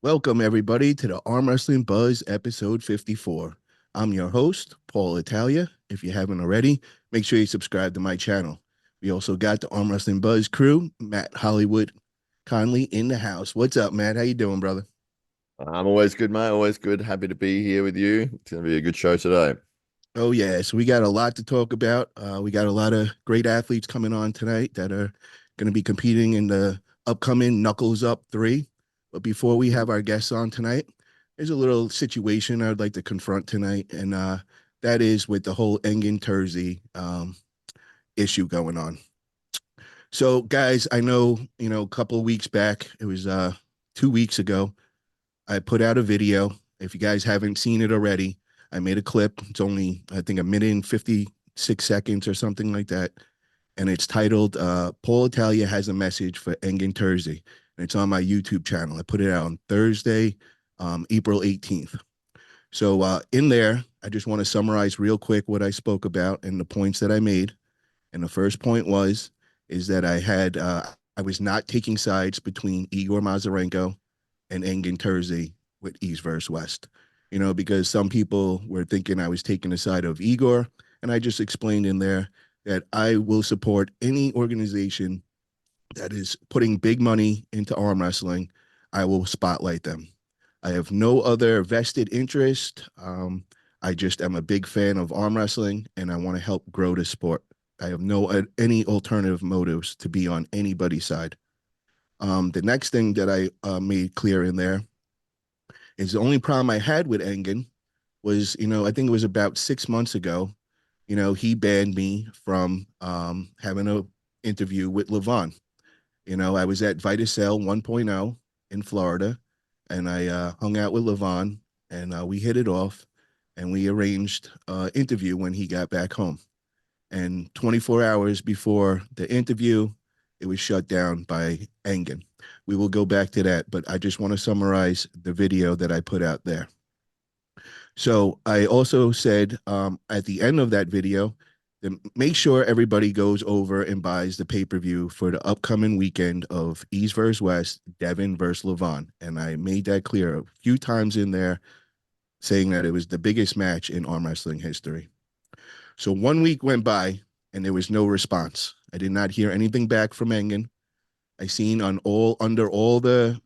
Welcome, everybody, to the Arm Wrestling Buzz episode 54. I'm your host, Paul Italia. If you haven't already, make sure you subscribe to my channel. We also got the Arm Wrestling Buzz crew, Matt Hollywood Conley in the house. What's up, Matt? How you doing, brother? I'm always good, mate. Always good. Happy to be here with you. It's going to be a good show today. Oh, yeah. So we got a lot to talk about. We got a lot of great athletes coming on tonight that are going to be competing in the upcoming Knuckles Up 3. But before we have our guests on tonight, there's a little situation I'd like to confront tonight, and that is with the whole Engin Terzi issue going on. So, guys, I know, a couple of weeks back, it was 2 weeks ago, I put out a video. If you guys haven't seen it already, I made a clip. It's only, I think, a minute and 56 seconds or something like that. And it's titled Paul Italia Has a Message for Engin Terzi. And it's on my YouTube channel. I put it out on Thursday, April 18th. So in there, I just want to summarize real quick what I spoke about and the points that I made. And the first point is that I was not taking sides between Igor Mazarenko and Engin Terzi with East versus West. Because some people were thinking I was taking the side of Igor, and I just explained in there that I will support any organization that is putting big money into arm wrestling. I will spotlight them. I have no other vested interest. I just am a big fan of arm wrestling, and I want to help grow the sport. I have no any alternative motives to be on anybody's side. The next thing that I made clear in there is the only problem I had with Engin was, I think it was about 6 months ago, he banned me from having an interview with Levon. I was at Viticel 1.0 in Florida, and I hung out with Levon, and we hit it off, and we arranged an interview when he got back home. And 24 hours before the interview, it was shut down by Engin. We will go back to that, but I just want to summarize the video that I put out there. So I also said at the end of that video, to make sure everybody goes over and buys the pay-per-view for the upcoming weekend of East versus West, Devin versus Levon. And I made that clear a few times in there, saying that it was the biggest match in arm wrestling history. So 1 week went by and there was no response. I did not hear anything back from Engin. I seen under all the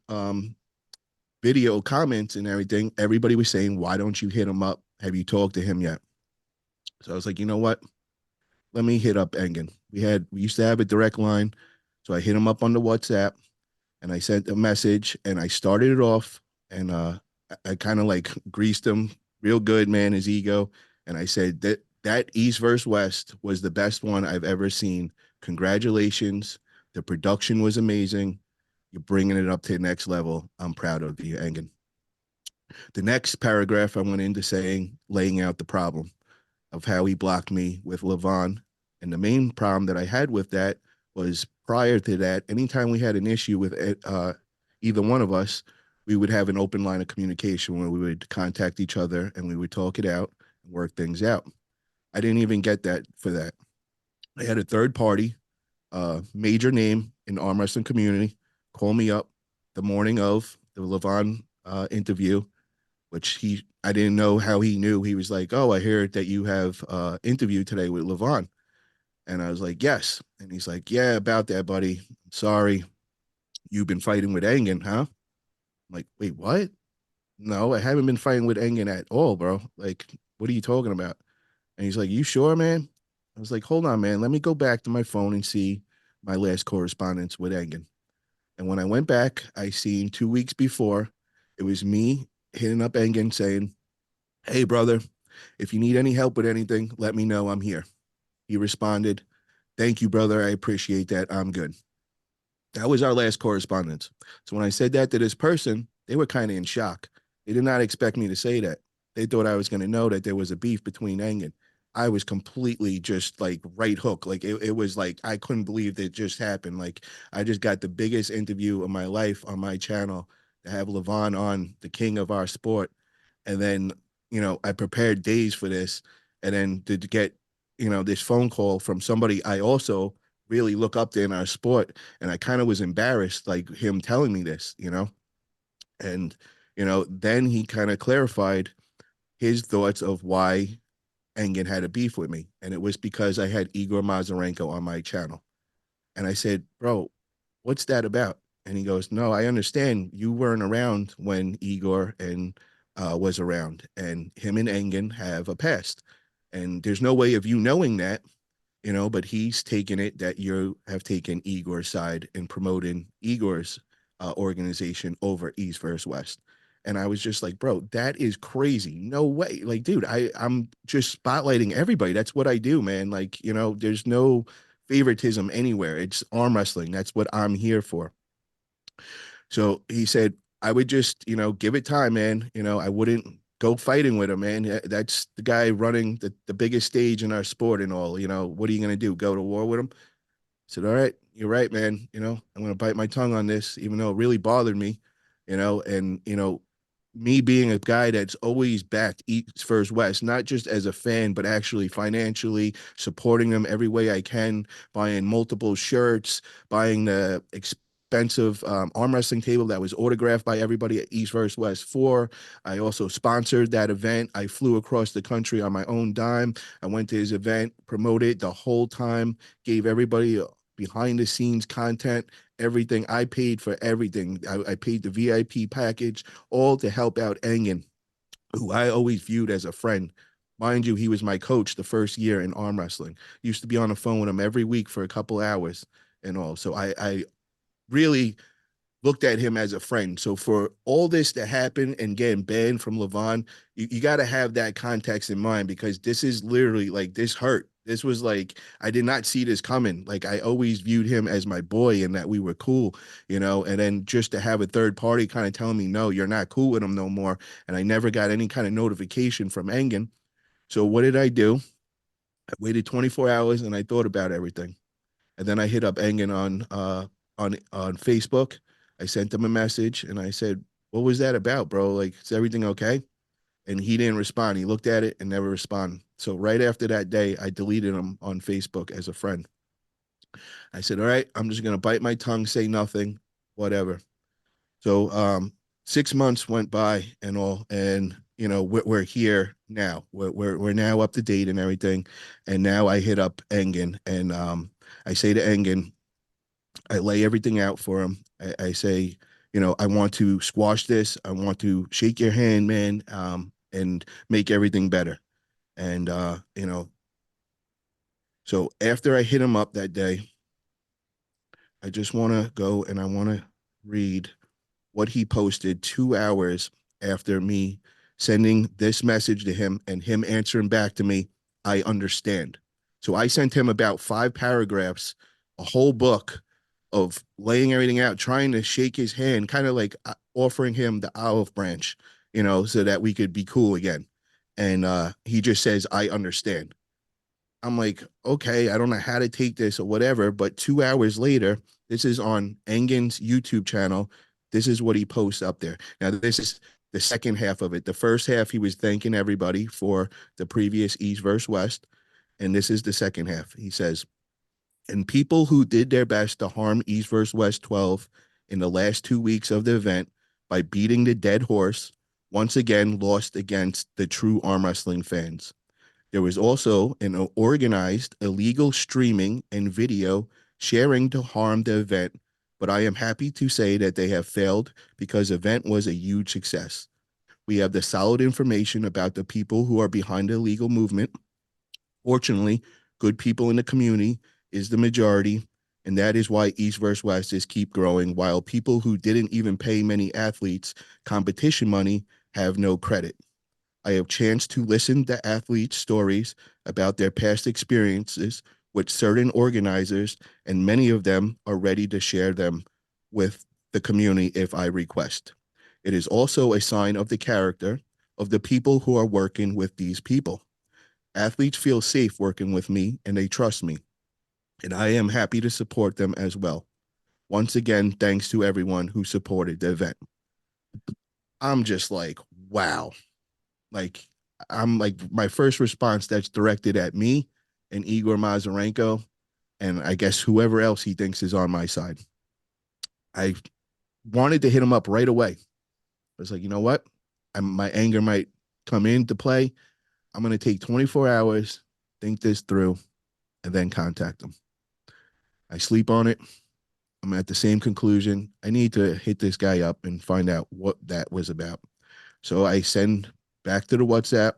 video comments and everything, everybody was saying, why don't you hit him up? Have you talked to him yet? So I was like, you know what? Let me hit up Engin. We used to have a direct line. So I hit him up on the WhatsApp and I sent a message and I started it off and I kind of like greased him real good, man, his ego. And I said that East versus West was the best one I've ever seen. Congratulations. The production was amazing. You're bringing it up to the next level. I'm proud of you, Engin. The next paragraph I went into laying out the problem of how he blocked me with Levon. And the main problem that I had with that was prior to that, anytime we had an issue with either one of us, we would have an open line of communication where we would contact each other and we would talk it out and work things out. I didn't even get that for that. I had a third party, major name in the arm wrestling community, call me up the morning of the Levon interview, which I didn't know how he knew. He was like, "Oh, I heard that you have interview today with Levon," and I was like, "Yes," and he's like, "Yeah, about that, buddy. Sorry, you've been fighting with Engin, huh?" I'm like, "Wait, what? No, I haven't been fighting with Engin at all, bro. Like, what are you talking about?" And he's like, "You sure, man?" I was like, "Hold on, man. Let me go back to my phone and see my last correspondence with Engin." And when I went back, I seen 2 weeks before, it was me hitting up Engin saying, "Hey, brother, if you need any help with anything, let me know. I'm here." He responded, "Thank you, brother. I appreciate that. I'm good." That was our last correspondence. So when I said that to this person, they were kind of in shock. They did not expect me to say that. They thought I was going to know that there was a beef between Engin. I was completely just like right hook. Like it was like I couldn't believe that it just happened. Like I just got the biggest interview of my life on my channel to have Levon on, the king of our sport. And then, I prepared days for this. And then to get, this phone call from somebody I also really look up to in our sport. And I kind of was embarrassed, like him telling me this. And, then he kind of clarified his thoughts of why Engin had a beef with me. And it was because I had Igor Mazarenko on my channel. And I said, bro, what's that about? And he goes, no, I understand you weren't around when Igor and was around, and him and Engin have a past. And there's no way of you knowing that, but he's taken it that you have taken Igor's side and promoting Igor's organization over East versus West. And I was just like, bro, that is crazy. No way. Like, dude, I'm just spotlighting everybody. That's what I do, man. Like, there's no favoritism anywhere. It's arm wrestling. That's what I'm here for. So he said, I would just, give it time, man. I wouldn't go fighting with him, man. That's the guy running the biggest stage in our sport and all. What are you going to do? Go to war with him? I said, all right, you're right, man. I'm going to bite my tongue on this, even though it really bothered me, and, me being a guy that's always backed East versus West, not just as a fan, but actually financially supporting them every way I can, buying multiple shirts, buying the expensive arm wrestling table that was autographed by everybody at East versus West 4. I also sponsored that event. I flew across the country on my own dime. I went to his event, promoted the whole time, gave everybody behind the scenes content, everything. I paid for everything. I paid the VIP package, all to help out Engin, who I always viewed as a friend. Mind you, he was my coach the first year in arm wrestling. Used to be on the phone with him every week for a couple hours and all. So I really looked at him as a friend. So for all this to happen and getting banned from Levon, you got to have that context in mind, because this is literally like, this hurt. This was like, I did not see this coming. Like, I always viewed him as my boy and that we were cool, and then just to have a third party kind of telling me, no, you're not cool with him no more. And I never got any kind of notification from Engin. So what did I do? I waited 24 hours and I thought about everything. And then I hit up Engin on Facebook. I sent him a message and I said, "What was that about, bro? Like, is everything okay?" And he didn't respond. He looked at it and never responded. So right after that day, I deleted him on Facebook as a friend. I said, "All right, I'm just gonna bite my tongue, say nothing, whatever." So 6 months went by and all, and we're here now. We're now up to date and everything. And now I hit up Engin and I say to Engin, I lay everything out for him. I say, I want to squash this. I want to shake your hand, man, and make everything better. And so after I hit him up that day, I just want to go and I want to read what he posted 2 hours after me sending this message to him and him answering back to me, I understand. So I sent him about 5 paragraphs, a whole book of laying everything out, trying to shake his hand, kind of like offering him the olive branch, so that we could be cool again. And he just says, I understand. I'm like, okay, I don't know how to take this or whatever. But 2 hours later, this is on Engin's YouTube channel. This is what he posts up there. Now, this is the second half of it. The first half, he was thanking everybody for the previous East versus West. And this is the second half. He says, and people who did their best to harm East versus West 12 in the last 2 weeks of the event by beating the dead horse once again lost against the true arm wrestling fans. There was also an organized illegal streaming and video sharing to harm the event, but I am happy to say that they have failed because the event was a huge success. We have the solid information about the people who are behind the illegal movement. Fortunately, good people in the community is the majority, and that is why East versus West is keep growing, while people who didn't even pay many athletes competition money have no credit. I have chance to listen to athletes' stories about their past experiences with certain organizers, and many of them are ready to share them with the community if I request. It is also a sign of the character of the people who are working with these people. Athletes feel safe working with me and they trust me, and I am happy to support them as well. Once again, thanks to everyone who supported the event. I'm just like, wow. Like, I'm like, my first response that's directed at me and Igor Mazarenko, and I guess whoever else he thinks is on my side. I wanted to hit him up right away. was like, you know what? My anger might come into play. I'm going to take 24 hours, think this through, and then contact them. I sleep on it. I'm at the same conclusion. I need to hit this guy up and find out what that was about. So I send back to the WhatsApp.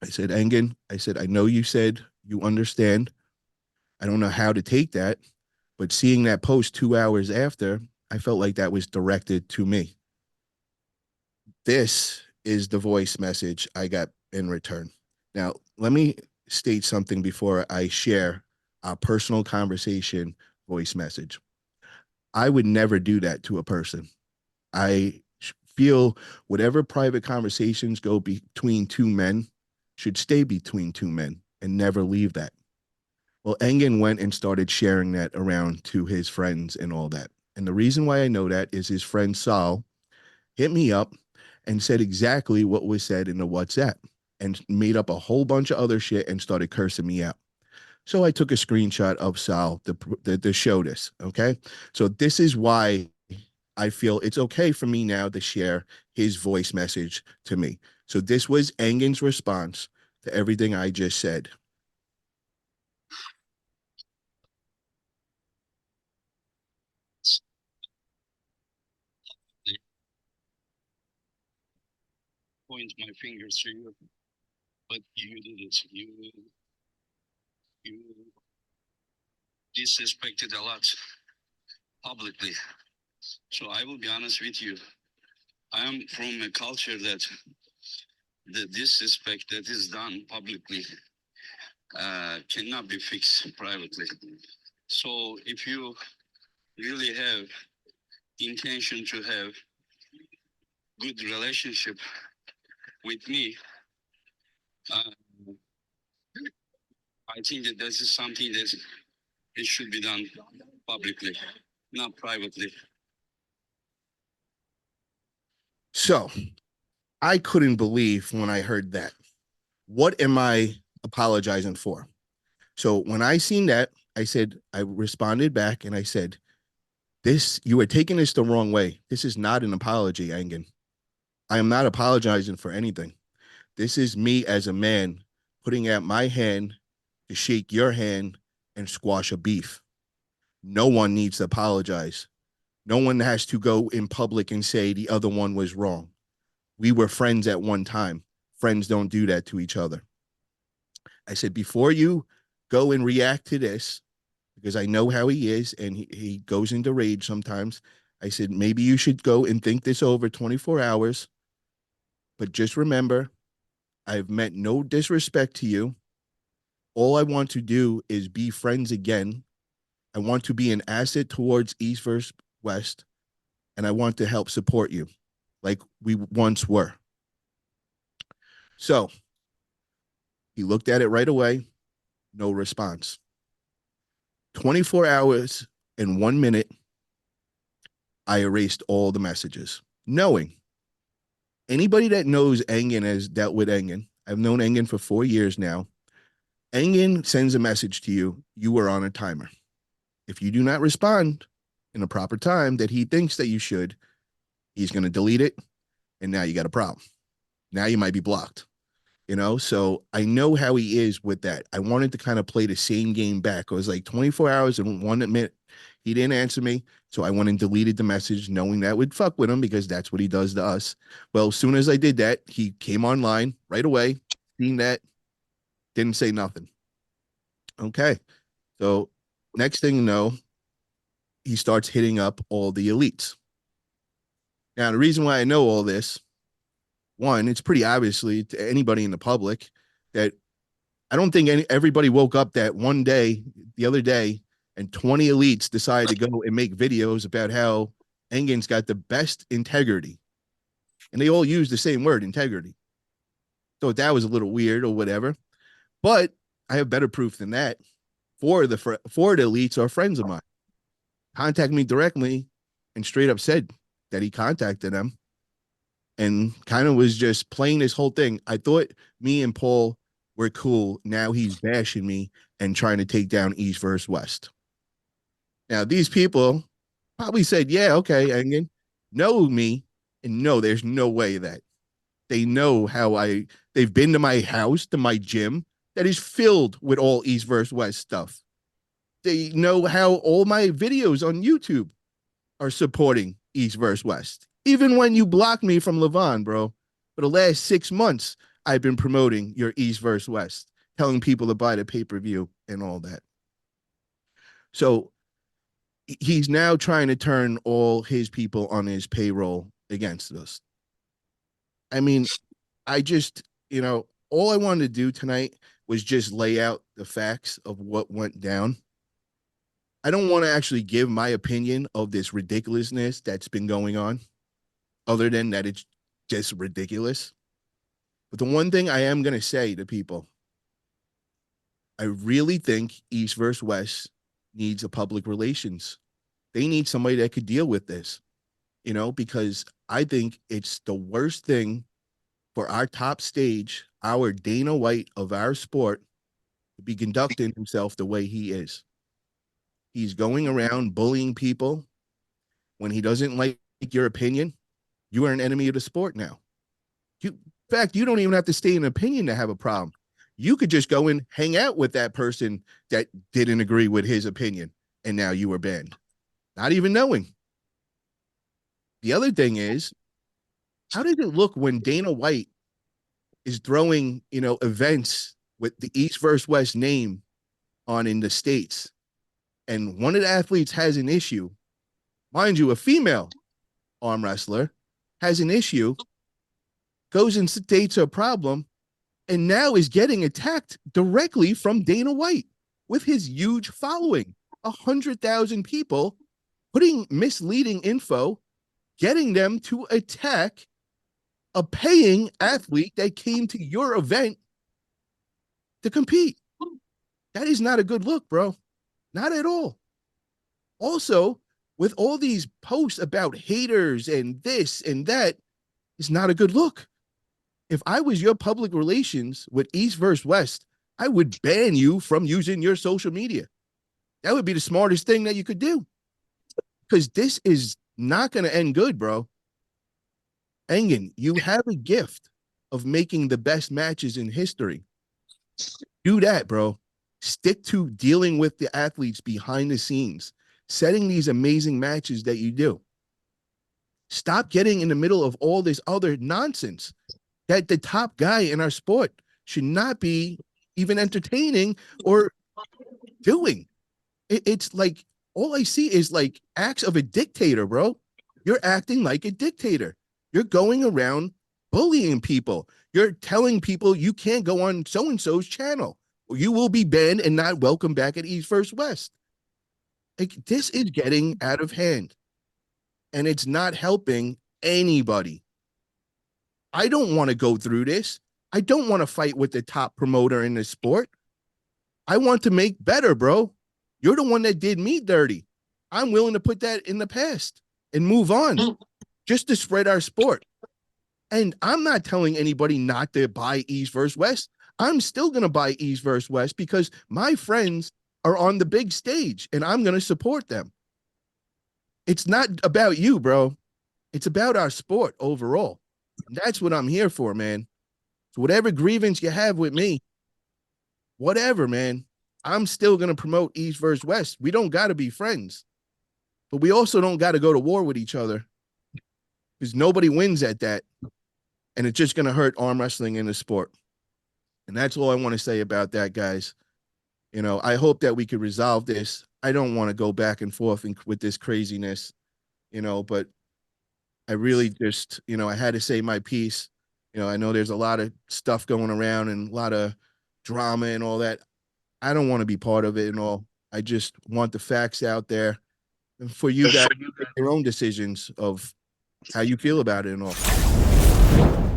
I said, Engin, I said, I know you said you understand. I don't know how to take that, but seeing that post 2 hours after, I felt like that was directed to me. This is the voice message I got in return. Now, let me state something before I share our personal conversation voice message. I would never do that to a person. I feel whatever private conversations go between two men should stay between two men and never leave that. Well, Engin went and started sharing that around to his friends and all that. And the reason why I know that is his friend Sal hit me up and said exactly what was said in the WhatsApp and made up a whole bunch of other shit and started cursing me out. So I took a screenshot of Sal to show this. Okay. So this is why I feel it's okay for me now to share his voice message to me. So this was Engin's response to everything I just said. Point my fingers to you, but you did it. You disrespected a lot publicly. So I will be honest with you. I am from a culture that the disrespect that is done publicly cannot be fixed privately. So if you really have intention to have good relationship with me, uh, I think that this is something that it should be done publicly, not privately. So I couldn't believe when I heard that. What am I apologizing for? So when I seen that, I said, I responded back and I said, this, you are taking this the wrong way. This is not an apology, Engin. I am not apologizing for anything. This is me as a man putting out my hand to shake your hand and squash a beef. No one needs to apologize. No one has to go in public and say the other one was wrong. We were friends at one time. Friends don't do that to each other. I said, before you go and react to this, because I know how he is and he goes into rage sometimes. I said, maybe you should go and think this over 24 hours. But just remember, I've meant no disrespect to you. All I want to do is be friends again. I want to be an asset towards East versus West, and I want to help support you like we once were. So he looked at it right away, no response. 24 hours and 1 minute, I erased all the messages, knowing anybody that knows Engin has dealt with Engin. I've known Engin for 4 years now. Engin sends a message to you. You are on a timer. If you do not respond in a proper time that he thinks that you should, he's going to delete it. And now you got a problem. Now you might be blocked. So I know how he is with that. I wanted to kind of play the same game back. It was like 24 hours and 1 minute. He didn't answer me. So I went and deleted the message, knowing that would fuck with him because that's what he does to us. Well, as soon as I did that, he came online right away, seen that, didn't say nothing. Okay. So next thing you know, he starts hitting up all the elites. Now, the reason why I know all this, one, it's pretty obviously to anybody in the public that I don't think everybody woke up that one day, the other day, and 20 elites decided to go and make videos about how Engin's got the best integrity. And they all use the same word, integrity. So that was a little weird or whatever. But I have better proof than that. For the elites are friends of mine. Contact me directly and straight up said that he contacted them and kind of was just playing this whole thing. I thought me and Paul were cool. Now he's bashing me and trying to take down East versus West. Now, these people probably said, yeah, okay, Engin, know me, And no, there's no way that they know they've been to my house, to my gym that is filled with all East versus West stuff. They know how all my videos on YouTube are supporting East versus West. Even when you block me from Levon, bro, for the last 6 months, I've been promoting your East versus West, telling people to buy the pay-per-view and all that. So he's now trying to turn all his people on his payroll against us. I mean, I just, all I wanted to do tonight was just lay out the facts of what went down. I don't want to actually give my opinion of this ridiculousness that's been going on, other than that it's just ridiculous. But the one thing I am going to say to people, I really think East versus West needs a public relations. They need somebody that could deal with this, because I think it's the worst thing for our top stage, our Dana White of our sport, to be conducting himself the way he is. He's going around bullying people. When he doesn't like your opinion, you are an enemy of the sport now. In fact, you don't even have to stay in opinion to have a problem. You could just go and hang out with that person that didn't agree with his opinion, and now you were banned, not even knowing. The other thing is, how does it look when Dana White is throwing, events with the East versus West name on in the States, and one of the athletes has an issue, mind you, a female arm wrestler has an issue, goes and states a problem, and now is getting attacked directly from Dana White with his huge following, 100,000 people putting misleading info, getting them to attack a paying athlete that came to your event to compete. That is not a good look, bro. Not at all. Also, with all these posts about haters and this and that, it's not a good look. If I was your public relations with East versus West, I would ban you from using your social media. That would be the smartest thing that you could do, because this is not going to end good, bro. Engin, you have a gift of making the best matches in history. Do that, bro. Stick to dealing with the athletes behind the scenes, setting these amazing matches that you do. Stop getting in the middle of all this other nonsense that the top guy in our sport should not be even entertaining or doing. It's like, all I see is like acts of a dictator, bro. You're acting like a dictator. You're going around bullying people. You're telling people you can't go on so-and-so's channel, or you will be banned and not welcome back at East versus West. Like, this is getting out of hand, and it's not helping anybody. I don't want to go through this. I don't want to fight with the top promoter in the sport. I want to make better, bro. You're the one that did me dirty. I'm willing to put that in the past and move on just to spread our sport. And I'm not telling anybody not to buy East versus West. I'm still going to buy East versus West because my friends are on the big stage and I'm going to support them. It's not about you, bro. It's about our sport overall. And that's what I'm here for, man. So whatever grievance you have with me, whatever, man, I'm still going to promote East versus West. We don't got to be friends, but we also don't got to go to war with each other, because nobody wins at that. And it's just going to hurt arm wrestling in the sport. And that's all I want to say about that, guys. I hope that we could resolve this. I don't want to go back and forth with this craziness, but I really just, I had to say my piece. I know there's a lot of stuff going around and a lot of drama and all that. I don't want to be part of it and all. I just want the facts out there, and for you guys to make your own decisions of how you feel about it and all.